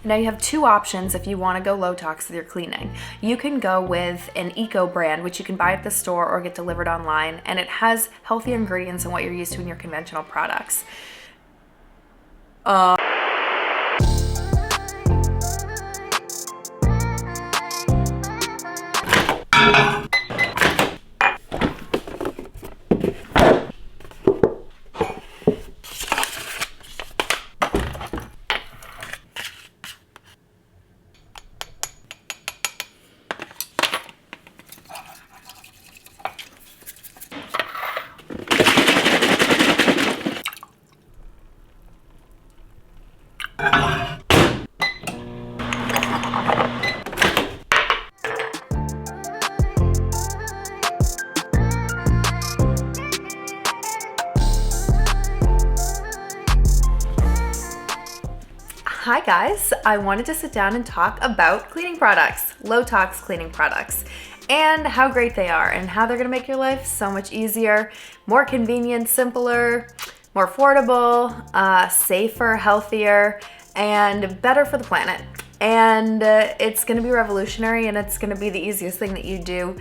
Now you have two options if you want to go low tox with your cleaning. You can go with an eco brand, which you can buy at the store or get delivered online, and it has healthier ingredients than what you're used to in your conventional products. Hi guys, I wanted to sit down and talk about cleaning products, low tox cleaning products, and how great they are and how they're gonna make your life so much easier, more convenient, simpler, more affordable, safer, healthier, and better for the planet. And it's gonna be revolutionary, and it's gonna be the easiest thing that you do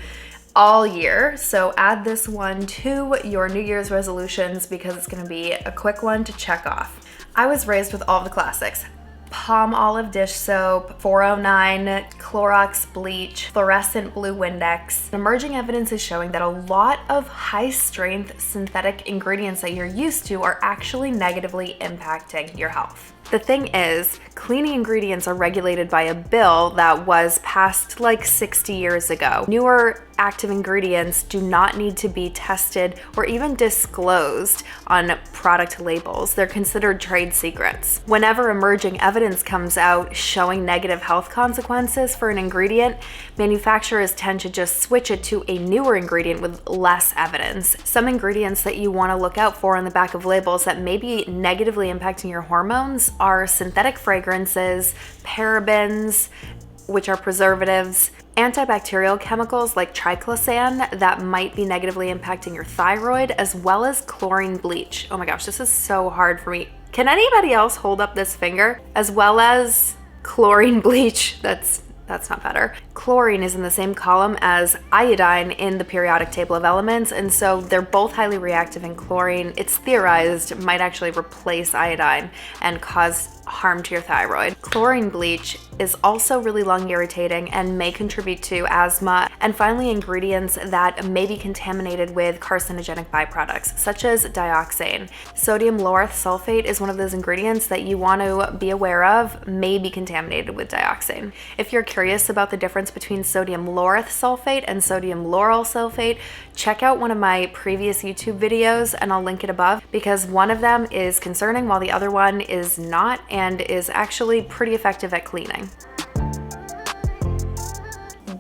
all year. So add this one to your New Year's resolutions because it's gonna be a quick one to check off. I was raised with all the classics. Palm olive dish soap, 409, Clorox bleach, fluorescent blue Windex. Emerging evidence is showing that a lot of high-strength synthetic ingredients that you're used to are actually negatively impacting your health. The thing is, cleaning ingredients are regulated by a bill that was passed like 60 years ago. Newer active ingredients do not need to be tested or even disclosed on product labels. They're considered trade secrets. Whenever emerging evidence comes out showing negative health consequences for an ingredient, manufacturers tend to just switch it to a newer ingredient with less evidence. Some ingredients that you want to look out for on the back of labels that may be negatively impacting your hormones are synthetic fragrances, parabens, which are preservatives, antibacterial chemicals like triclosan that might be negatively impacting your thyroid, as well as chlorine bleach. Oh my gosh, this is so hard for me. Can anybody else hold up this finger? As well as chlorine bleach. That's not better. Chlorine is in the same column as iodine in the periodic table of elements, and so they're both highly reactive, and chlorine, it's theorized, might actually replace iodine and cause harm to your thyroid. Chlorine bleach is also really lung irritating and may contribute to asthma. And finally, ingredients that may be contaminated with carcinogenic byproducts, such as dioxane. Sodium lauryl sulfate is one of those ingredients that you want to be aware of may be contaminated with dioxane. If you're curious about the difference between sodium lauryl sulfate and sodium lauryl sulfate, check out one of my previous YouTube videos, and I'll link it above, because one of them is concerning while the other one is not, and is actually pretty effective at cleaning.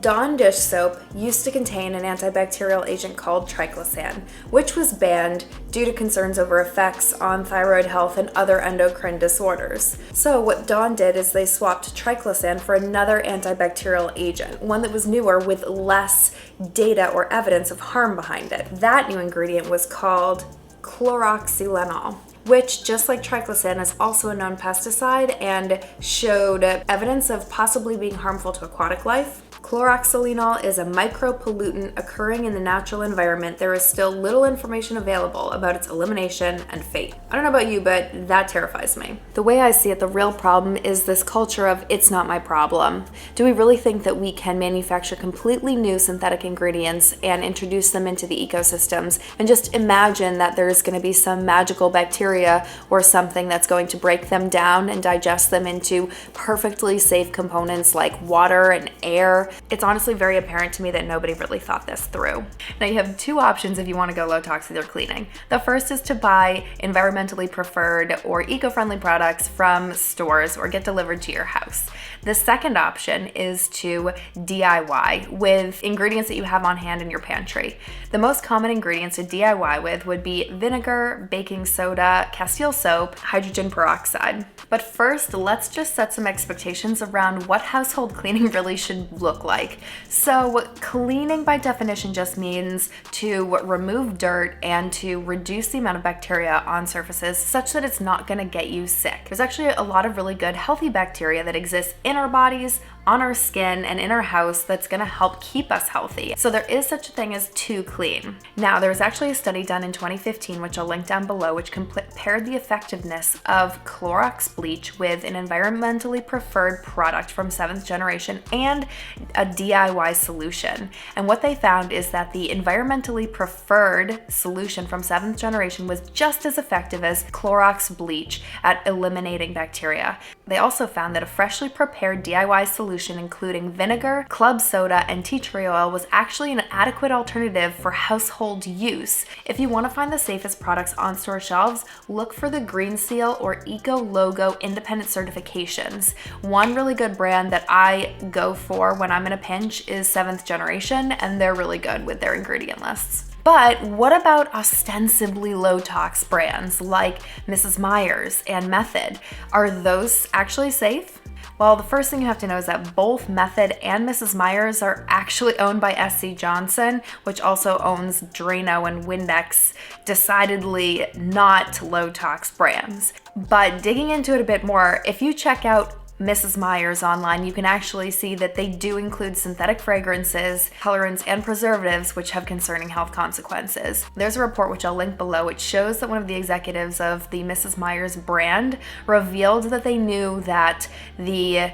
Dawn dish soap used to contain an antibacterial agent called triclosan, which was banned due to concerns over effects on thyroid health and other endocrine disorders. So what Dawn did is they swapped triclosan for another antibacterial agent, one that was newer with less data or evidence of harm behind it. That new ingredient was called chloroxylenol, which, just like triclosan, is also a known pesticide and showed evidence of possibly being harmful to aquatic life. Chloroxylenol is a micropollutant occurring in the natural environment. There is still little information available about its elimination and fate. I don't know about you, but that terrifies me. The way I see it, the real problem is this culture of "it's not my problem." Do we really think that we can manufacture completely new synthetic ingredients and introduce them into the ecosystems and just imagine that there's going to be some magical bacteria or something that's going to break them down and digest them into perfectly safe components like water and air? It's honestly very apparent to me that nobody really thought this through. Now you have two options if you want to go low tox with your cleaning. The first is to buy environmentally preferred or eco-friendly products from stores or get delivered to your house. The second option is to DIY with ingredients that you have on hand in your pantry. The most common ingredients to DIY with would be vinegar, baking soda, Castile soap, hydrogen peroxide. But first, let's just set some expectations around what household cleaning really should look look like. So cleaning by definition just means to remove dirt and to reduce the amount of bacteria on surfaces such that it's not going to get you sick. There's actually a lot of really good healthy bacteria that exists in our bodies, on our skin, and in our house that's going to help keep us healthy. So there is such a thing as too clean. Now, there was actually a study done in 2015, which I'll link down below, which compared the effectiveness of Clorox bleach with an environmentally preferred product from 7th generation and a DIY solution. And what they found is that the environmentally preferred solution from 7th generation was just as effective as Clorox bleach at eliminating bacteria. They also found that a freshly prepared DIY solution including vinegar, club soda, and tea tree oil was actually an adequate alternative for household use. If you want to find the safest products on store shelves, look for the Green Seal or Eco Logo independent certifications. One really good brand that I go for when I'm in a pinch is 7th Generation, and they're really good with their ingredient lists. But what about ostensibly low tox brands like Mrs. Meyer's and Method? Are those actually safe? Well, the first thing you have to know is that both Method and Mrs. Meyer's are actually owned by SC Johnson, which also owns Drano and Windex, decidedly not low tox brands. But digging into it a bit more, if you check out Mrs. Meyer's online, you can actually see that they do include synthetic fragrances, colorants, and preservatives, which have concerning health consequences. There's a report which I'll link below, which shows that one of the executives of the Mrs. Meyer's brand revealed that they knew that the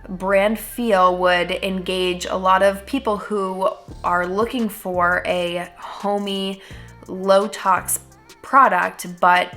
brand feel would engage a lot of people who are looking for a homey, low tox product, but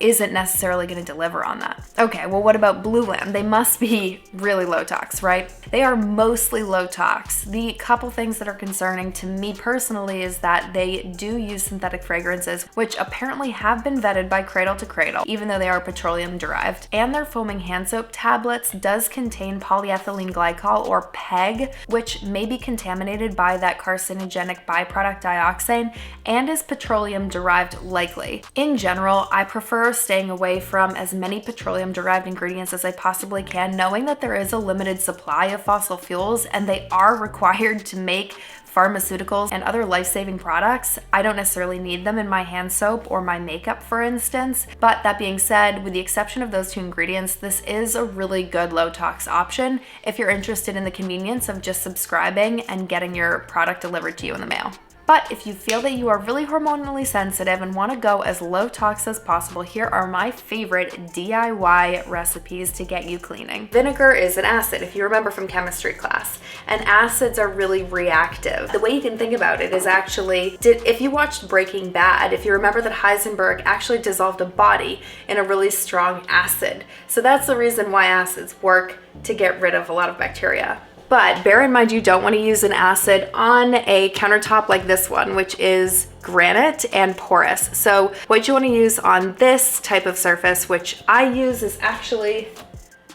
isn't necessarily going to deliver on that. Okay, well, what about Blue Land? They must be really low tox, right? They are mostly low tox. The couple things that are concerning to me personally is that they do use synthetic fragrances, which apparently have been vetted by Cradle to Cradle, even though they are petroleum derived. And their foaming hand soap tablets does contain polyethylene glycol or PEG, which may be contaminated by that carcinogenic byproduct dioxane and is petroleum derived likely. In general, I prefer staying away from as many petroleum-derived ingredients as I possibly can, knowing that there is a limited supply of fossil fuels and they are required to make pharmaceuticals and other life-saving products. I don't necessarily need them in my hand soap or my makeup, for instance. But that being said, with the exception of those two ingredients, this is a really good low-tox option if you're interested in the convenience of just subscribing and getting your product delivered to you in the mail. But if you feel that you are really hormonally sensitive and want to go as low tox as possible, here are my favorite DIY recipes to get you cleaning. Vinegar is an acid, if you remember from chemistry class, and acids are really reactive. The way you can think about it is actually, if you watched Breaking Bad, if you remember that Heisenberg actually dissolved a body in a really strong acid. So that's the reason why acids work to get rid of a lot of bacteria. But bear in mind, you don't want to use an acid on a countertop like this one, which is granite and porous. So what you want to use on this type of surface, which I use, is actually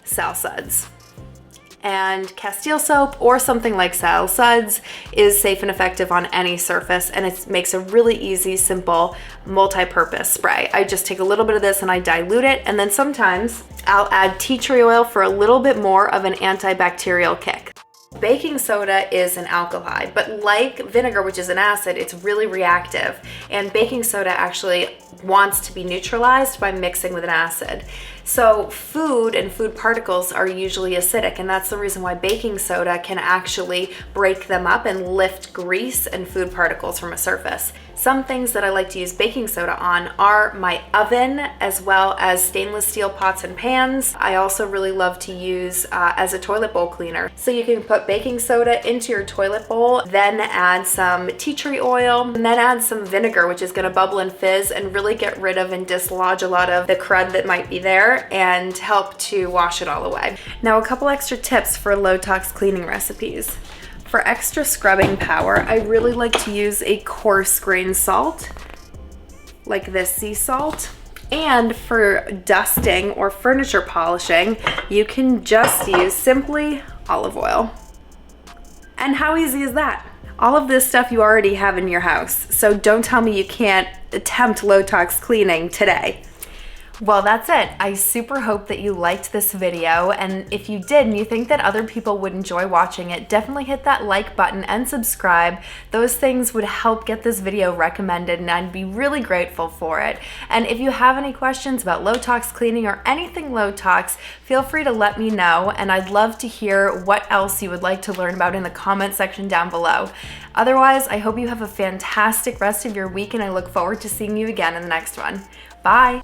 Sal Suds. And Castile soap or something like Sal Suds is safe and effective on any surface, and it makes a really easy, simple, multi-purpose spray. I just take a little bit of this and I dilute it, and then sometimes I'll add tea tree oil for a little bit more of an antibacterial kick. Baking soda is an alkali, but like vinegar, which is an acid, it's really reactive. And baking soda actually wants to be neutralized by mixing with an acid. So food and food particles are usually acidic, and that's the reason why baking soda can actually break them up and lift grease and food particles from a surface. Some things that I like to use baking soda on are my oven, as well as stainless steel pots and pans. I also really love to use as a toilet bowl cleaner. So you can put baking soda into your toilet bowl, then add some tea tree oil, and then add some vinegar, which is gonna bubble and fizz and really get rid of and dislodge a lot of the crud that might be there and help to wash it all away. Now, a couple extra tips for low tox cleaning recipes. For extra scrubbing power, I really like to use a coarse grain salt, like this sea salt. And for dusting or furniture polishing, you can just use simply olive oil. And how easy is that? All of this stuff you already have in your house, so don't tell me you can't attempt low tox cleaning today. Well, that's it. I super hope that you liked this video, and if you did and you think that other people would enjoy watching it, definitely hit that like button and subscribe. Those things would help get this video recommended, and I'd be really grateful for it. And if you have any questions about low tox cleaning or anything low tox, feel free to let me know, and I'd love to hear what else you would like to learn about in the comment section down below. Otherwise, I hope you have a fantastic rest of your week, and I look forward to seeing you again in the next one. Bye!